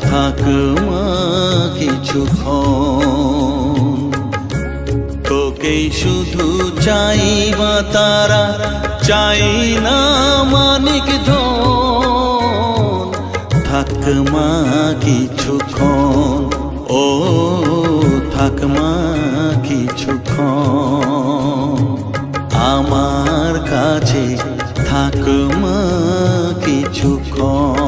থাক মা কিছুক্ষণ। তোকেই শুধু চাই মা তারা, চাই না মানিক ধন। থাক মা কিছুক্ষণ, ও থাক মা কিছুক্ষণ। আমার কাছে থাক মা কিছুক্ষণ।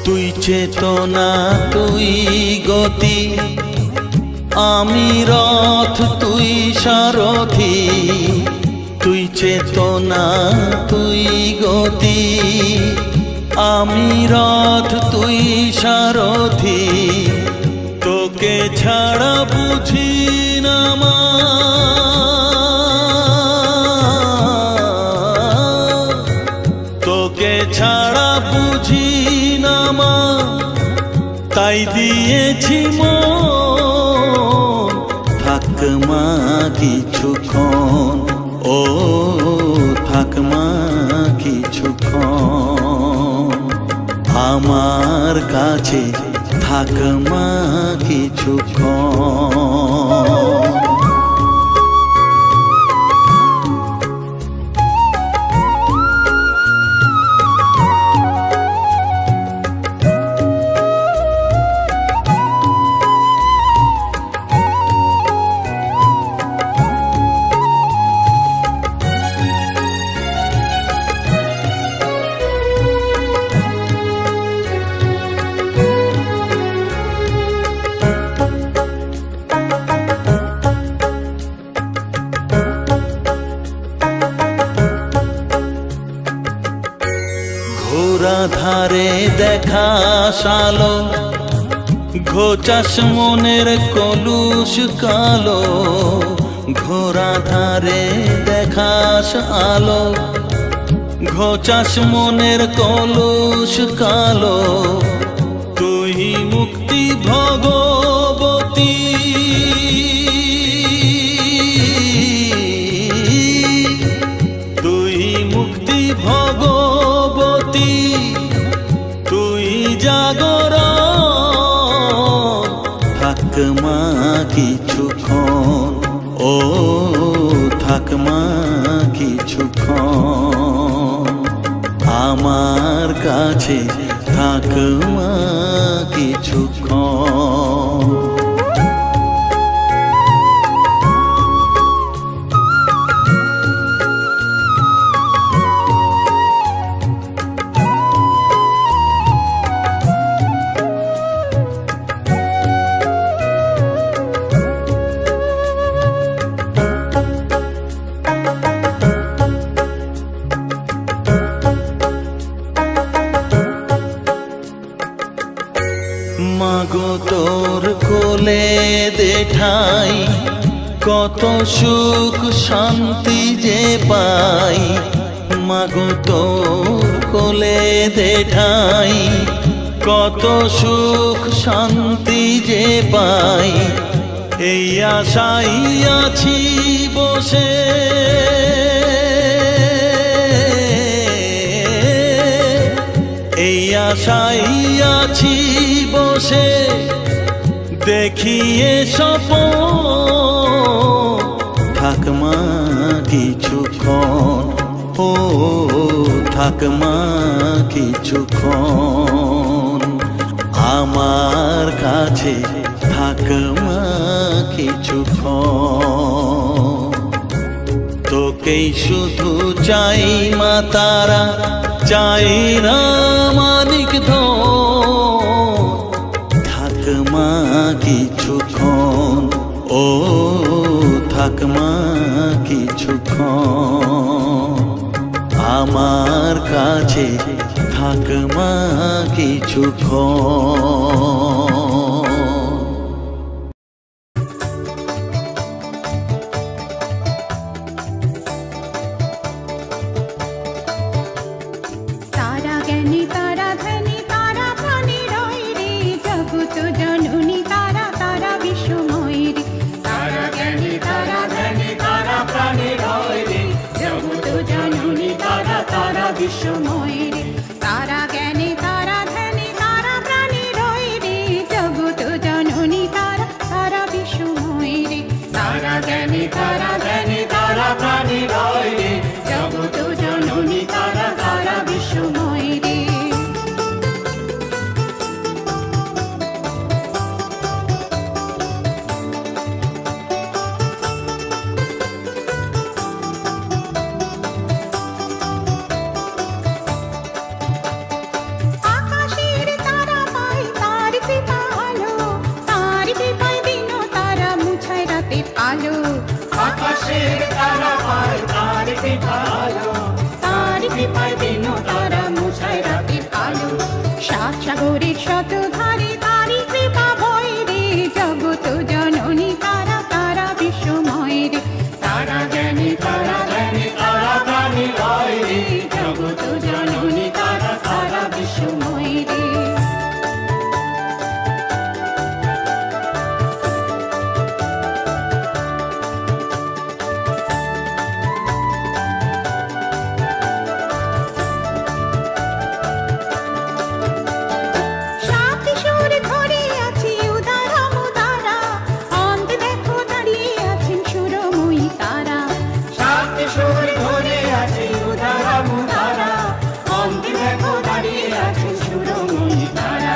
তুই চেতনা তুই গতি, আমি রথ তুই সারথি। তুই চেতনা তুই গতি, আমি রথ তুই সারথি। তোকে ছাড়া বুঝি না মা, তোকে ছাড়া বুঝি না মা, তাই দিয়েছি মন। থাক মা কিছুক্ষণ, ও থাক মা কিছুক্ষণ। আমার কাছে থাক মা কিছুক্ষণ। ঘোরা ধারে দেখা সালো, ঘোচাস মনের কলুষ কালো। ঘোরা ধারে দেখাস আলো, ঘোচাস মনের কলুষ কালো। তুই মুক্তি ভগবতী, তুই মুক্তি ভগবতী। তুই জাগরণ, থাক মা কিছুক্ষণ, ও থাক মা কিছুক্ষণ। আমার কাছে থাক মা কিছুক্ষণ। মাগো তোর কোলে দেঠাই, কত সুখ শান্তি যে পাই। মাগো তোর কোলে দেঠাই, কত সুখ শান্তি যে পাই। এই আশাই আছি বসে, এই আশাই আছি বসে। দেখিয়ে স্বপন, থাক মা কিছুক্ষণ, ও থাক মা কিছুক্ষণ। আমার কাছে থাক মা কিছুক্ষণ। তোকেই শুধু চাই মা তারা, চাই না মানিক ধন। থাক মা কিছুক্ষণ, ও থাক মা কিছুক্ষণ। কিছুক্ষণ আমার কাছে থাক মা কিছুক্ষণ। तारा ज्ञानी तारा धनी तारा प्राणी रय रे जगत जननी तारा तारा विश्वमय रे। तारा ज्ञानी तारा धनी तारा प्राणी रय रे जगत जननी तारा तारा विश्वमय रे। तारा ज्ञानी तारा धनी तारा प्राणी रय रे जगत जननी तारा तारा विश्वमय रे। तारा ज्ञानी तारा धनी तारा प्राणी रय रे जगत जननी तारा तारा विश्वमय रे। আকাশের তারা পায় তার কৃপা আলো, তার কৃপায় দিন তারা মুছায় রাতের আলো। আকাশের তারা পায় তার কৃপা আলো, তার কৃপায় দিন তারা মুছায় রাতের আলো। সাত সাগরের শত ধারে তারি কৃপা ভয় রে জগত জননী তারা তারা বিশ্বময় রে। তারা জ্ঞানী তারা জ্ঞানী তারা প্রাণী রয় রে জগত জননী তারা তারা বিশ্বময় রে। সাত সুর ধরে আছি উদারা মুদারা, অন্ত দেখো দাঁড়িয়ে আছেন সুরময়ী তারা। সাত সুর ধরে আছি উদারা মুদারা, অন্ত দেখো দাঁড়িয়ে আছেন সুরময়ী তারা।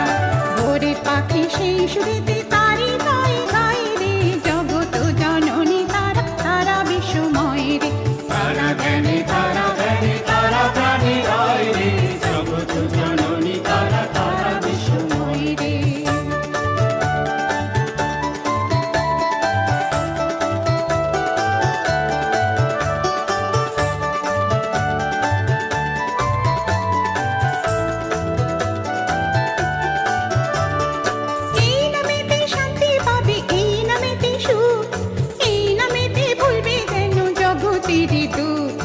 ভোরের পাখি সেই সুরেতে তারি গায়ে গায়ে রে জগত জননী তারা তারা বিশ্বময় রে। তারা জ্ঞানী তারা জ্ঞানী তারা প্রাণী রয় রে জগত জননী তারা তারা বিশ্বময় রে। এই নামেতে শান্তি পাবে, এই নামেতে সুখ, এই নামেতে ভুলবে যেন জগতের দুঃখ।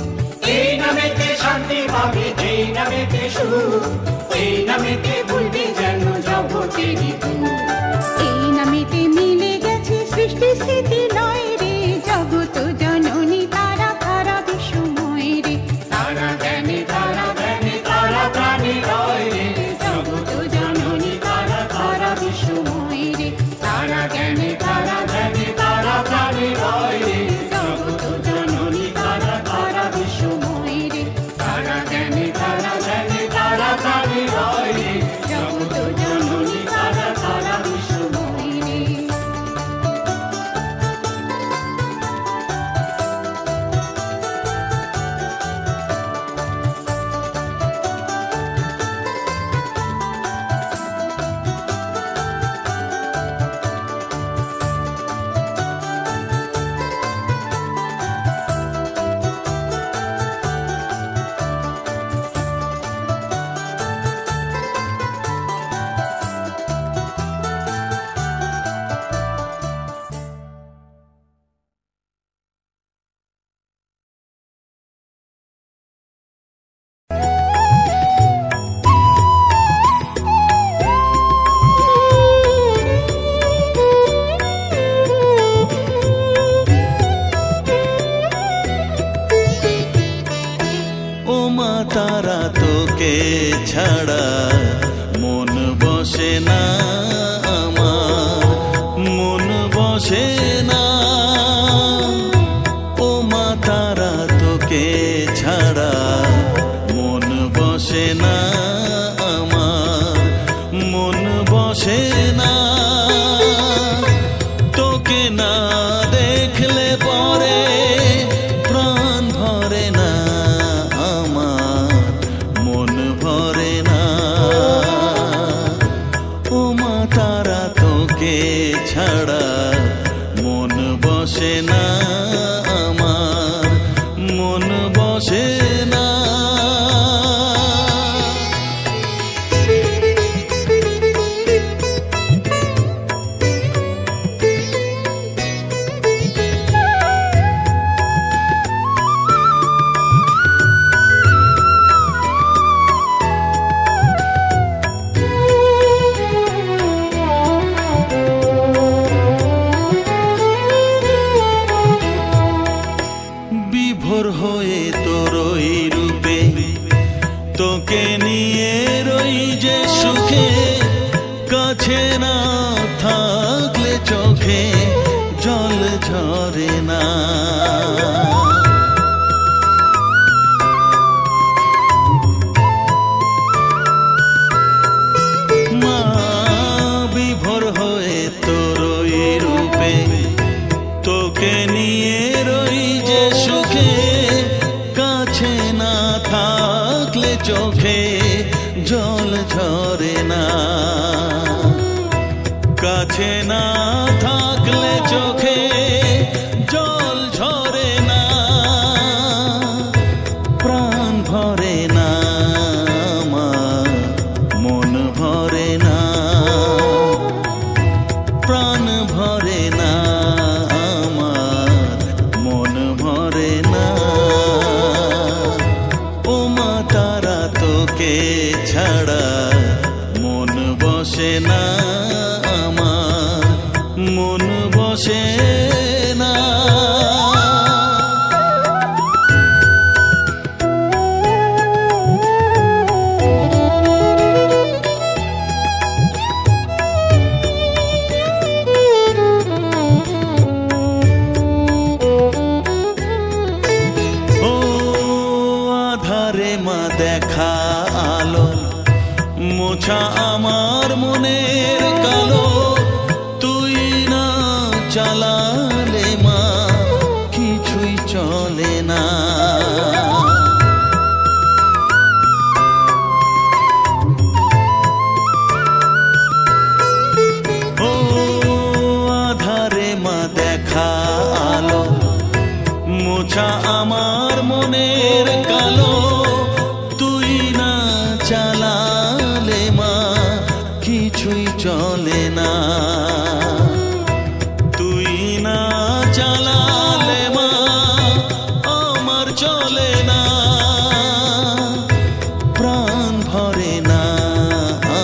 এই নামেতে শান্তি পাবে, এই নামেতে সুখ, এই নামেতে ভুলবে যেন জগতের দুঃখ। এই নামেতে মিলে গেছে সৃষ্টি স্থিতি লয় রে জগত জননী তারা তারা বিশ্বময় রে। তারা জ্ঞানী তারা জ্ঞানী তারা প্রাণী রয় রে জগত জননী তারা তারা বিশ্বময় রে। তারা জ্ঞানী তারা জ্ঞানী তারা প্রাণী রয় রে জগত জননী তারা তারা বিশ্বময় রে। তারা জ্ঞানী তারা জ্ঞানী তারা প্রাণী রয় রে জগত জননী তারা তারা বিশ্বময় রে। ও মা তারা তোকে ছাড়া মন বসে না আমার, মন বসে না। ও মা তারা তোকে ছাড়া মন বসে না আমার, মন বসে না। তোকে না দেখলে পরে প্রাণ ভরে না আমার, মন ভরে না। ও মা বসে না। বিভোর হয়ে তোরই রূপে তোকে নিয়ে রই যে সুখে, কাছে না থাকলে চোখে জল ঝরে না। মা বিভোর হয়ে তোরই রূপে তোকে নিয়ে রই যে সুখে, কাছে না থাকলে চোখে জল ঝরে না। কাছে না থাকলে চোখে জল ঝরে না। প্রাণ ভরে না আমার, মন ভরে না। প্রাণ ভরে না আমার, মন ভরে না। ও মা তারা তোকে ছাড়া মন বসে না আমার, মন বসে না। মা দেখা আলো মোছা আমার মনের কালো, তুই না চালালে মা কিছুই চলে না। ও আধারে মা দেখা আলো মোছা আমার মনের কালো, তুই না চালালে মা কিছুই চলে না। তুই না চালালে মা আমার চলে না। প্রাণ ভরে না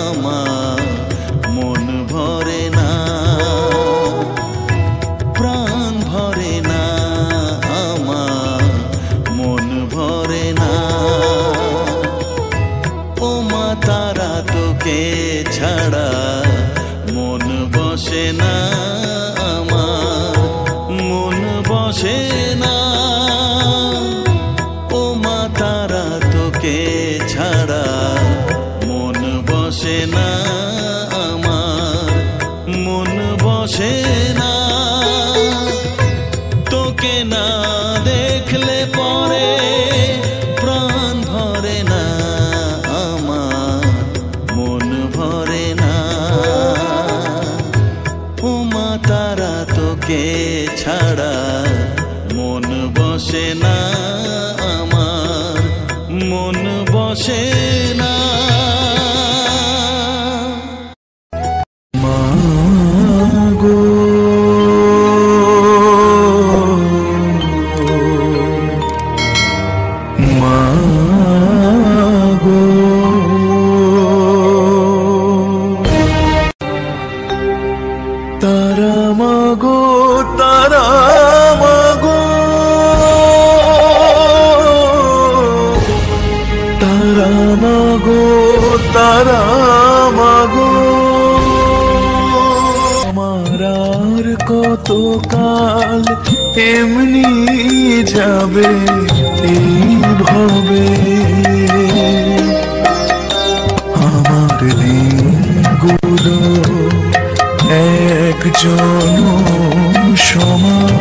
আমার, মন ভরে না। প্রাণ ভরে না আমার, মন ভরে না। ও মা তারা তোকে ছাড়া মন বসে না আমার, মন বসে না। ও মা তারা তোকে ছাড়া মন বসে না আমার, মন বসে না। তোকে না দেখলে পরে প্রাণ ভরে না আমার, মন ভরে না। ও মা তারা তোকে ছাড়া মন বসে না আমার, মন বসে না। তারা মাগো, তারা মাগো, তারা মাগো, তারা মাগো। আমার আর কতকাল এমনি যাবে এইভাবে, আমার দিনগুলো একজন সমান।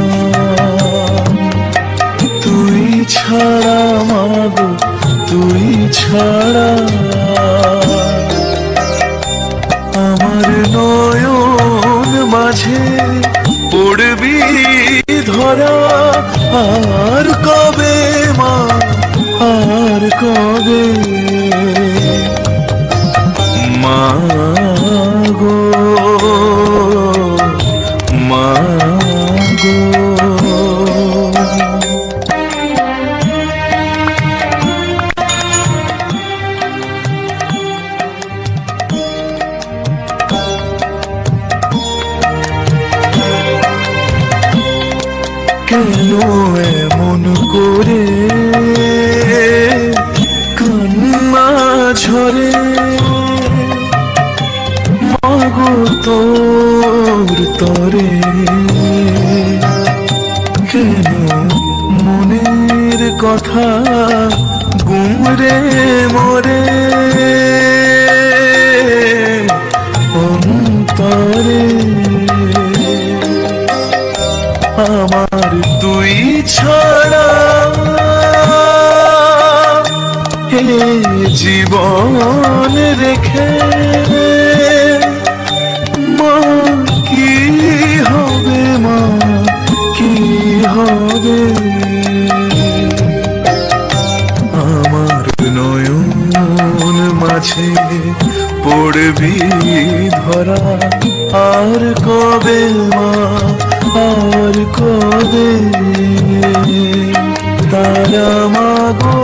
তুই ছাড়া মাগো, তুই ছাড়া আমার নয়ন মাঝে পড়বি ধরা। আর কবে মা কবে মাগো মাগো কেন এমন করে কান্না ঝরে মাগো তোর তরে কেন মনের কথা গুমরে মরে অন্তরে আমার তুই ছাড়া হে জীবন রেখে মা কি হবে মা কি হবে আমার নয়ন মাঝে পড়বি ধরা আর কবে মা আর কবে তারা মাগো